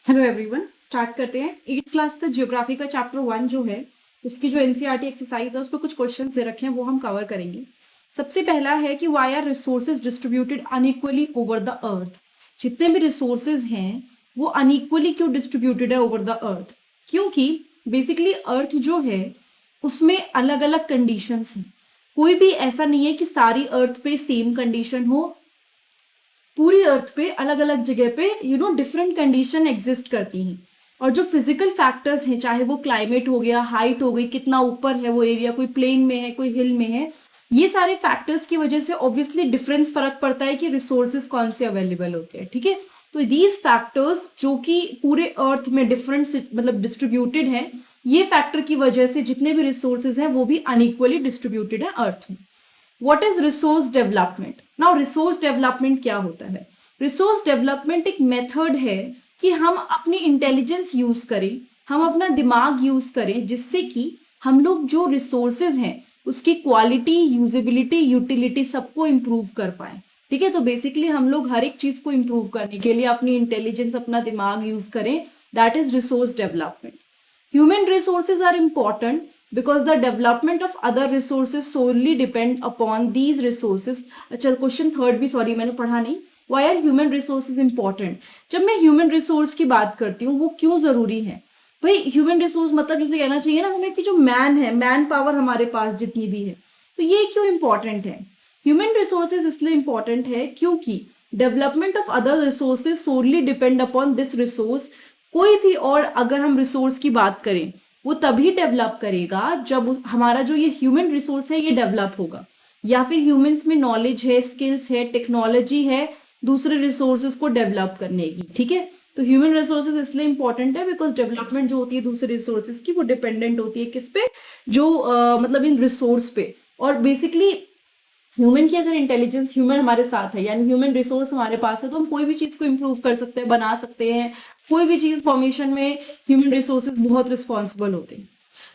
Hello everyone, start करते हैं। 8th class का ज्योग्राफी का चैप्टर 1 जो है उसकी जो एनसीईआरटी एक्सरसाइज है उस पर कुछ क्वेश्चंस दे रखे हैं, वो हम कवर करेंगे। सबसे पहला है कि why are resources distributed unequally over the earth. जितने भी रिसोर्सेज हैं वो अनइक्वली क्यों डिस्ट्रीब्यूटेड है ओवर द अर्थ? क्योंकि बेसिकली अर्थ जो है उसमें अलग अलग कंडीशंस हैं। कोई भी ऐसा नहीं है कि सारी अर्थ पे सेम कंडीशन हो। पूरी अर्थ पे अलग अलग जगह पे डिफरेंट कंडीशन एग्जिस्ट करती हैं। और जो फिजिकल फैक्टर्स हैं, चाहे वो क्लाइमेट हो गया, हाइट हो गई, कितना ऊपर है वो एरिया, कोई प्लेन में है कोई हिल में है, ये सारे फैक्टर्स की वजह से ऑब्वियसली डिफरेंस फर्क पड़ता है कि रिसोर्सेज कौन से अवेलेबल होते हैं। ठीक है, तो दीज फैक्टर्स जो कि पूरे अर्थ में डिफरेंट मतलब डिस्ट्रीब्यूटेड है, ये फैक्टर की वजह से जितने भी रिसोर्सेज हैं वो भी अनइक्वली डिस्ट्रीब्यूटेड है अर्थ में। What is resource development? Now resource development क्या होता है? रिसोर्स डेवलपमेंट एक मेथड है कि हम अपनी इंटेलिजेंस यूज करें, हम अपना दिमाग यूज करें, जिससे कि हम लोग जो रिसोर्सेज हैं उसकी क्वालिटी, यूजेबिलिटी, यूटिलिटी सबको इंप्रूव कर पाए। ठीक है, तो बेसिकली हम लोग हर एक चीज को इंप्रूव करने के लिए अपनी इंटेलिजेंस, अपना दिमाग यूज करें। That is resource development. Human resources are important because the development of other resources solely depend upon these resources. अच्छा, क्वेश्चन थर्ड भी सॉरी मैंने पढ़ा नहीं। Why are human resources important? जब मैं human resource की बात करती हूँ वो क्यों जरूरी है? भाई ह्यूमन रिसोर्स मतलब जैसे कहना चाहिए ना हमें कि जो मैन है, मैन पावर हमारे पास जितनी भी है, तो ये क्यों इंपॉर्टेंट है? ह्यूमन रिसोर्सेज इसलिए इंपॉर्टेंट है क्योंकि development of other resources solely depend upon this resource. कोई भी और अगर हम रिसोर्स की बात करें वो तभी डेवलप करेगा जब हमारा जो ये ह्यूमन रिसोर्स है ये डेवलप होगा, या फिर ह्यूमंस में नॉलेज है, स्किल्स है, टेक्नोलॉजी है दूसरे रिसोर्सेज को डेवलप करने की। ठीक है, तो ह्यूमन रिसोर्सेज इसलिए इंपॉर्टेंट है बिकॉज डेवलपमेंट जो होती है दूसरे रिसोर्सेज की वो डिपेंडेंट होती है किस पे? जो मतलब इन रिसोर्स पे। और बेसिकली ह्यूमन की अगर इंटेलिजेंस, ह्यूमन हमारे साथ है यानी ह्यूमन रिसोर्स हमारे पास है, तो हम कोई भी चीज को इम्प्रूव कर सकते हैं, बना सकते हैं। कोई भी चीज फॉर्मेशन में ह्यूमन रिसोर्सेज बहुत रिस्पॉन्सिबल होते हैं।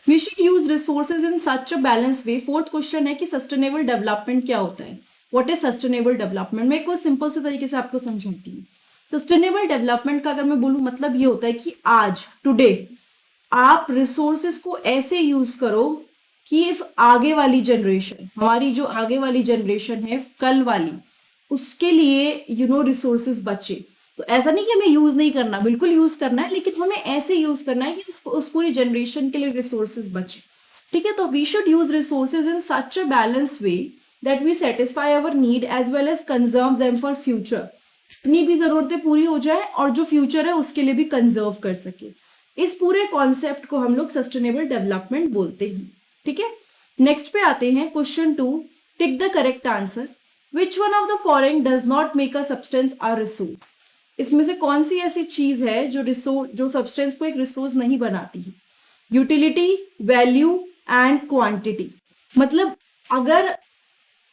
We should use resources in such a balance way. Fourth question है कि सस्टेनेबल डेवलपमेंट क्या होता है? What is sustainable development? मैं कोई सिंपल से तरीके से आपको समझाती हूँ। सस्टेनेबल डेवलपमेंट का अगर मैं बोलूँ मतलब ये होता है कि आज टुडे आप रिसोर्सेस को ऐसे यूज करो कि इफ आगे वाली जनरेशन, हमारी जो आगे वाली जनरेशन है कल वाली, उसके लिए रिसोर्सेस बचे। तो ऐसा नहीं कि हमें यूज नहीं करना, बिल्कुल यूज करना है, लेकिन हमें ऐसे यूज करना है कि उस पूरी जनरेशन के लिए रिसोर्सेज बचे। ठीक है, तो we should use resources in such a balance way that we satisfy our need as well as conserve them for future. अपनी भी जरूरतें पूरी हो जाए और जो फ्यूचर है उसके लिए भी कंजर्व कर सके। इस पूरे कॉन्सेप्ट को हम लोग सस्टेनेबल डेवलपमेंट बोलते हैं। ठीक है, नेक्स्ट पे आते हैं question 2। Tick the correct answer. Which one of the following does not make a substance a resource? इसमें से कौन सी ऐसी चीज है जो सब्सटेंस को एक रिसोर्स नहीं बनाती है? Utility, value and quantity. मतलब अगर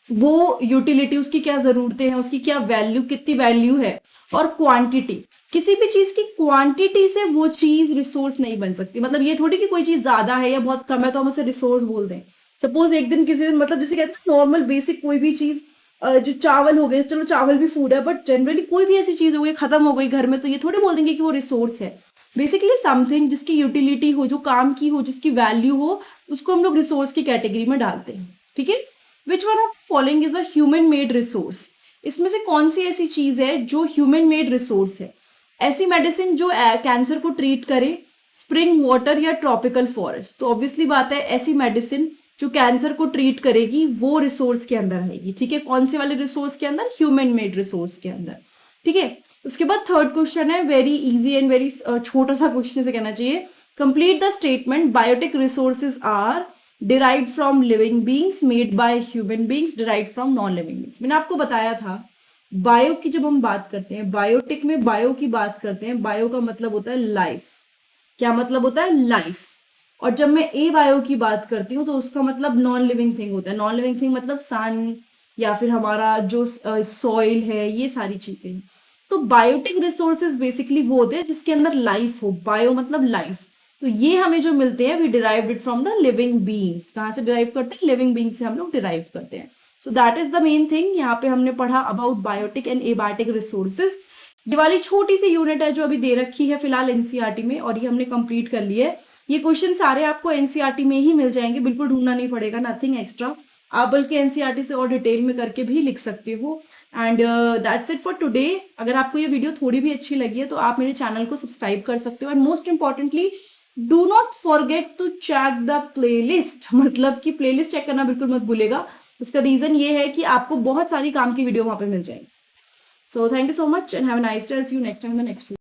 वो यूटिलिटी, उसकी क्या जरूरतें हैं, उसकी क्या वैल्यू, कितनी वैल्यू है, और क्वांटिटी, किसी भी चीज की क्वांटिटी से वो चीज रिसोर्स नहीं बन सकती। मतलब ये थोड़ी कि कोई चीज ज्यादा है या बहुत कम है तो हम उसे रिसोर्स बोल दें। सपोज एक दिन किसी दिन, मतलब जैसे कहते हैं नॉर्मल बेसिक कोई भी चीज, जो चावल हो गए, चलो चावल भी फूड है, बट जनरली कोई भी ऐसी चीज हो गई, खत्म हो गई घर में, तो ये थोड़ी बोल देंगे कि वो रिसोर्स है। बेसिकली समथिंग जिसकी यूटिलिटी हो, जो काम की हो, जिसकी वैल्यू हो, उसको हम लोग रिसोर्स की कैटेगरी में डालते हैं। ठीक है, which one of following is a human made resource? इसमें से कौन सी ऐसी चीज है जो ह्यूमन मेड रिसोर्स है? ऐसी मेडिसिन जो कैंसर को ट्रीट करे, स्प्रिंग वाटर या ट्रॉपिकल फॉरेस्ट? तो ऑब्वियसली बात है ऐसी मेडिसिन जो कैंसर को ट्रीट करेगी वो रिसोर्स के अंदर आएगी। ठीक है, कौन से वाले रिसोर्स के अंदर? ह्यूमन मेड रिसोर्स के अंदर। ठीक है, उसके बाद थर्ड क्वेश्चन है, वेरी इजी एंड वेरी छोटा सा क्वेश्चन से कहना चाहिए। Complete the statement biotic resources are derived from living beings, made by human beings, derived from non living beings। मैंने आपको बताया था बायो की जब हम बात करते हैं, बायोटिक में बायो की बात करते हैं, बायो का मतलब होता है लाइफ। क्या मतलब होता है? लाइफ। और जब मैं ए बायो की बात करती हूँ तो उसका मतलब नॉन लिविंग थिंग होता है। नॉन लिविंग थिंग मतलब सन या फिर हमारा जो सॉइल है, ये सारी चीजें। तो बायोटिक रिसोर्सेज बेसिकली वो होते हैं जिसके अंदर लाइफ हो। बायो मतलब लाइफ। तो ये हमें जो मिलते हैं we derived it from the living beings. कहाँ से डिराइव करते हैं? लिविंग बीइंग्स से हम लोग डिराइव करते हैं। So that is the main thing. यहाँ पे हमने पढ़ा about biotic and abiotic resources. ये वाली छोटी सी यूनिट है जो अभी दे रखी है फिलहाल एनसीईआरटी में, और ये हमने कंप्लीट कर ली है। ये क्वेश्चन सारे आपको एनसीईआरटी में ही मिल जाएंगे, बिल्कुल ढूंढना नहीं पड़ेगा, नथिंग एक्स्ट्रा। आप बल्कि एनसीईआरटी से और डिटेल में करके भी लिख सकते हो। And that's it for today. अगर आपको ये वीडियो थोड़ी भी अच्छी लगी है तो आप मेरे चैनल को सब्सक्राइब कर सकते हो। And most importantly, do not forget to check the playlist, मतलब कि प्लेलिस्ट चेक करना बिल्कुल मत भूलेगा। इसका रीजन ये है कि आपको बहुत सारी काम की वीडियो वहां पे मिल जाएगी। So thank you so much and have a nice day. I'll see you next time in the next video.